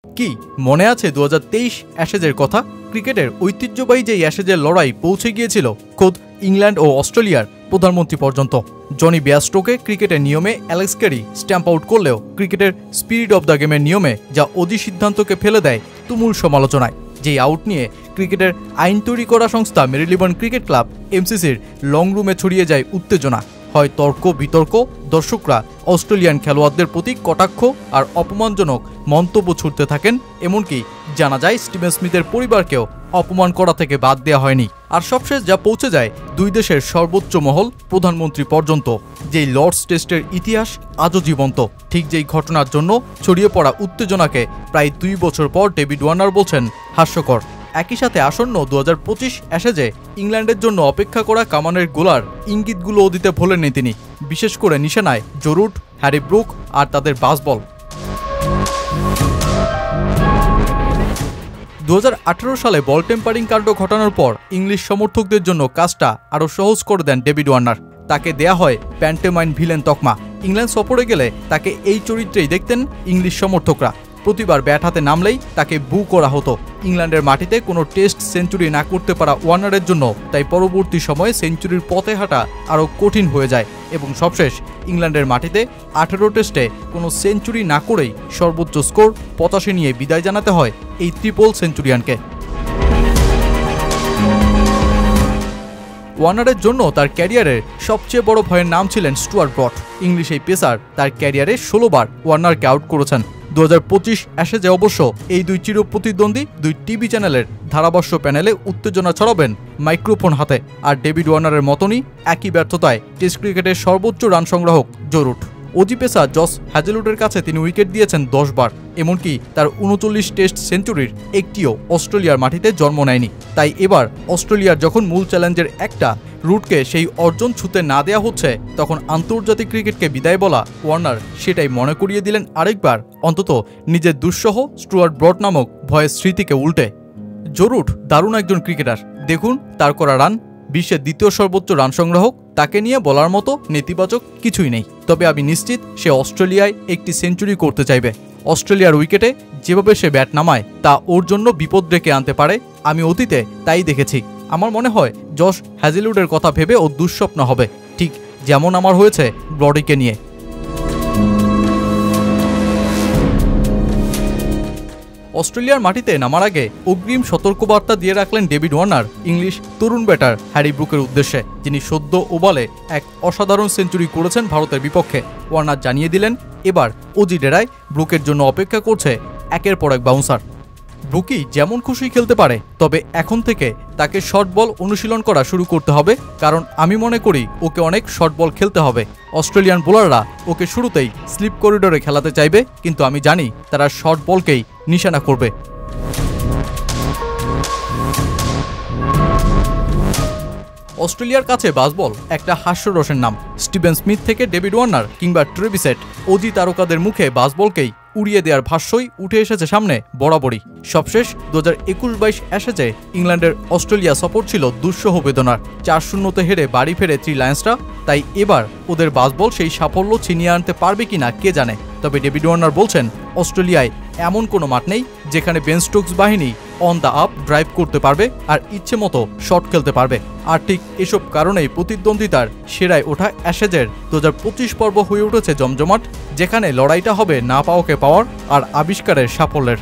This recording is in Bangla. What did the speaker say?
কি মনে আছে 2023 অ্যাশেজের কথা? ক্রিকেটের ঐতিহ্যবাহী যে অ্যাশেজের লড়াই পৌঁছে গিয়েছিল খোদ ইংল্যান্ড ও অস্ট্রেলিয়ার প্রধানমন্ত্রী পর্যন্ত। জনি বেয়ারস্টোকে ক্রিকেটের নিয়মে অ্যালেক্স ক্যারি স্ট্যাম্প আউট করলেও ক্রিকেটের স্পিরিট অব দ্য গেমের নিয়মে যা অজি সিদ্ধান্তকে ফেলে দেয় তুমুল সমালোচনায়। যেই আউট নিয়ে ক্রিকেটের আইন তৈরি করা সংস্থা মেরিলেবোন ক্রিকেট ক্লাব এমসিসির লং রুমে ছড়িয়ে যায় উত্তেজনা। হয় তর্ক বিতর্ক, দর্শকরা অস্ট্রেলিয়ান খেলোয়াড়দের প্রতি কটাক্ষ আর অপমানজনক মন্তব্য ছুড়তে থাকেন। এমনকি জানা যায় স্টিভেন স্মিথের পরিবারকেও অপমান করা থেকে বাদ দেওয়া হয়নি। আর সবশেষ যা পৌঁছে যায় দুই দেশের সর্বোচ্চ মহল প্রধানমন্ত্রী পর্যন্ত। যেই লর্ডস টেস্টের ইতিহাস আজও জীবন্ত। ঠিক যেই ঘটনার জন্য ছড়িয়ে পড়া উত্তেজনাকে প্রায় 2 বছর পর ডেভিড ওয়ার্নার বলছেন হাস্যকর। একই সাথে আসন্ন 2025 অ্যাশেজে ইংল্যান্ডের জন্য অপেক্ষা করা কামানের গোলার ইঙ্গিতগুলোও দিতে ভোলেননি তিনি। বিশেষ করে নিশানায় জো রুট, হ্যারি ব্রুক আর তাদের বাসবল। 2018 সালে বল টেম্পারিং কাণ্ড ঘটানোর পর ইংলিশ সমর্থকদের জন্য কাজটা আরও সহজ করে দেন ডেভিড ওয়ার্নার। তাকে দেয়া হয় প্যান্টোমাইম ভিলেন তকমা। ইংল্যান্ড সফরে গেলে তাকে এই চরিত্রেই দেখতেন ইংলিশ সমর্থকরা। প্রতিবার ব্যাট হাতে নামলেই তাকে বু করা হতো। ইংল্যান্ডের মাটিতে কোনো টেস্ট সেঞ্চুরি না করতে পারা ওয়ার্নারের জন্য তাই পরবর্তী সময়ে সেঞ্চুরির পথে হাঁটা আরও কঠিন হয়ে যায় এবং সবশেষ ইংল্যান্ডের মাটিতে 18 টেস্টে কোনো সেঞ্চুরি না করেই সর্বোচ্চ স্কোর 85 নিয়ে বিদায় জানাতে হয় এই ট্রিপল সেঞ্চুরিয়ানকে। ওয়ার্নারের জন্য তার ক্যারিয়ারের সবচেয়ে বড় ভয়ের নাম ছিলেন স্টুয়ার্ট ব্রড। ইংলিশ এই পেসার তার ক্যারিয়ারে 16 বার ওয়ার্নারকে আউট করেছেন। 2025 অ্যাশেজে অবশ্য এই দুই চিরপ্রতিদ্বন্দ্বী দুই টিভি চ্যানেলের ধারাভাষ্য প্যানেলে উত্তেজনা ছড়াবেন মাইক্রোফোন হাতে। আর ডেভিড ওয়ার্নারের মতনই একই ব্যর্থতায় টেস্ট ক্রিকেটের সর্বোচ্চ রান সংগ্রাহক Joe Root. Aussie pacer Josh হ্যাজেলউডের কাছে তিনি উইকেট দিয়েছেন 10 বার। এমনকি তার 39 টেস্ট সেঞ্চুরির একটিও অস্ট্রেলিয়ার মাটিতে জন্ম নেয়নি। তাই এবার অস্ট্রেলিয়ার যখন মূল চ্যালেঞ্জের একটা রুটকে সেই অর্জন ছুঁতে না দেয়া হচ্ছে, তখন আন্তর্জাতিক ক্রিকেটকে বিদায় বলা ওয়ার্নার সেটাই মনে করিয়ে দিলেন আরেকবার, অন্তত নিজের দুঃসহ স্টুয়ার্ট ব্রড নামক ভয়ের স্মৃতিকে উল্টে। জো রুট দারুণ একজন ক্রিকেটার। দেখুন তার করা রান, বিশ্বের দ্বিতীয় সর্বোচ্চ রান সংগ্রাহক। তাকে নিয়ে বলার মতো নেতিবাচক কিছুই নেই। তবে আমি নিশ্চিত সে অস্ট্রেলিয়ায় একটি সেঞ্চুরি করতে চাইবে। অস্ট্রেলিয়ার উইকেটে যেভাবে সে ব্যাট নামায় তা ওর জন্য বিপদ ডেকে আনতে পারে। আমি অতীতে তাই দেখেছি। আমার মনে হয় জস হ্যাজেলউডের কথা ভেবে ও দুঃস্বপ্ন হবে, ঠিক যেমন আমার হয়েছে ব্রডিকে নিয়ে। অস্ট্রেলিয়ার মাটিতে নামার আগে অগ্রিম সতর্কবার্তা দিয়ে রাখলেন ডেভিড ওয়ার্নার ইংলিশ তরুণ ব্যাটার হ্যারি ব্রুকের উদ্দেশ্যে, যিনি সদ্য ওভালে এক অসাধারণ সেঞ্চুরি করেছেন ভারতের বিপক্ষে। ওয়ার্নার জানিয়ে দিলেন এবার অজি ডেরায় ব্রুকের জন্য অপেক্ষা করছে একের পর এক বাউন্সার। ব্রুকি যেমন খুশি খেলতে পারে, তবে এখন থেকে তাকে শর্ট বল অনুশীলন করা শুরু করতে হবে, কারণ আমি মনে করি ওকে অনেক শর্ট বল খেলতে হবে। অস্ট্রেলিয়ান বোলাররা ওকে শুরুতেই স্লিপ করিডোরে খেলাতে চাইবে, কিন্তু আমি জানি তারা শর্ট বলকেই নিশানা করবে। অস্ট্রেলিয়ার কাছে বাসবল একটা হাস্যরসের নাম। স্টিভেন স্মিথ থেকে ডেভিড ওয়ার্নার কিংবা ট্রেভিসেট, অজি তারকাদের মুখে বাসবলকেই উড়িয়ে দেওয়ার ভাষ্যই উঠে এসেছে সামনে বরাবরই। সবশেষ 2021-22 অ্যাশেজে ইংল্যান্ডের অস্ট্রেলিয়া সফর ছিল দুঃসহ বেদনার। 4-0 হেরে বাড়ি ফেরে থ্রি লায়ন্সরা। তাই এবার ওদের বাসবল সেই সাফল্য ছিনিয়ে আনতে পারবে কিনা কে জানে। তবে ডেভিড ওয়ার্নার বলছেন অস্ট্রেলিয়ায় এমন কোনো মাঠ নেই যেখানে বেন স্টোকস বাহিনী অন দ্য আপ ড্রাইভ করতে পারবে আর ইচ্ছে মতো শট খেলতে পারবে। আর ঠিক এসব কারণেই প্রতিদ্বন্দ্বিতার সেরায় ওঠা অ্যাশেজের 2025 পর্ব হয়ে উঠেছে জমজমাট, যেখানে লড়াইটা হবে না পাওয়াকে পাওয়ার আর আবিষ্কারের সাফল্যের।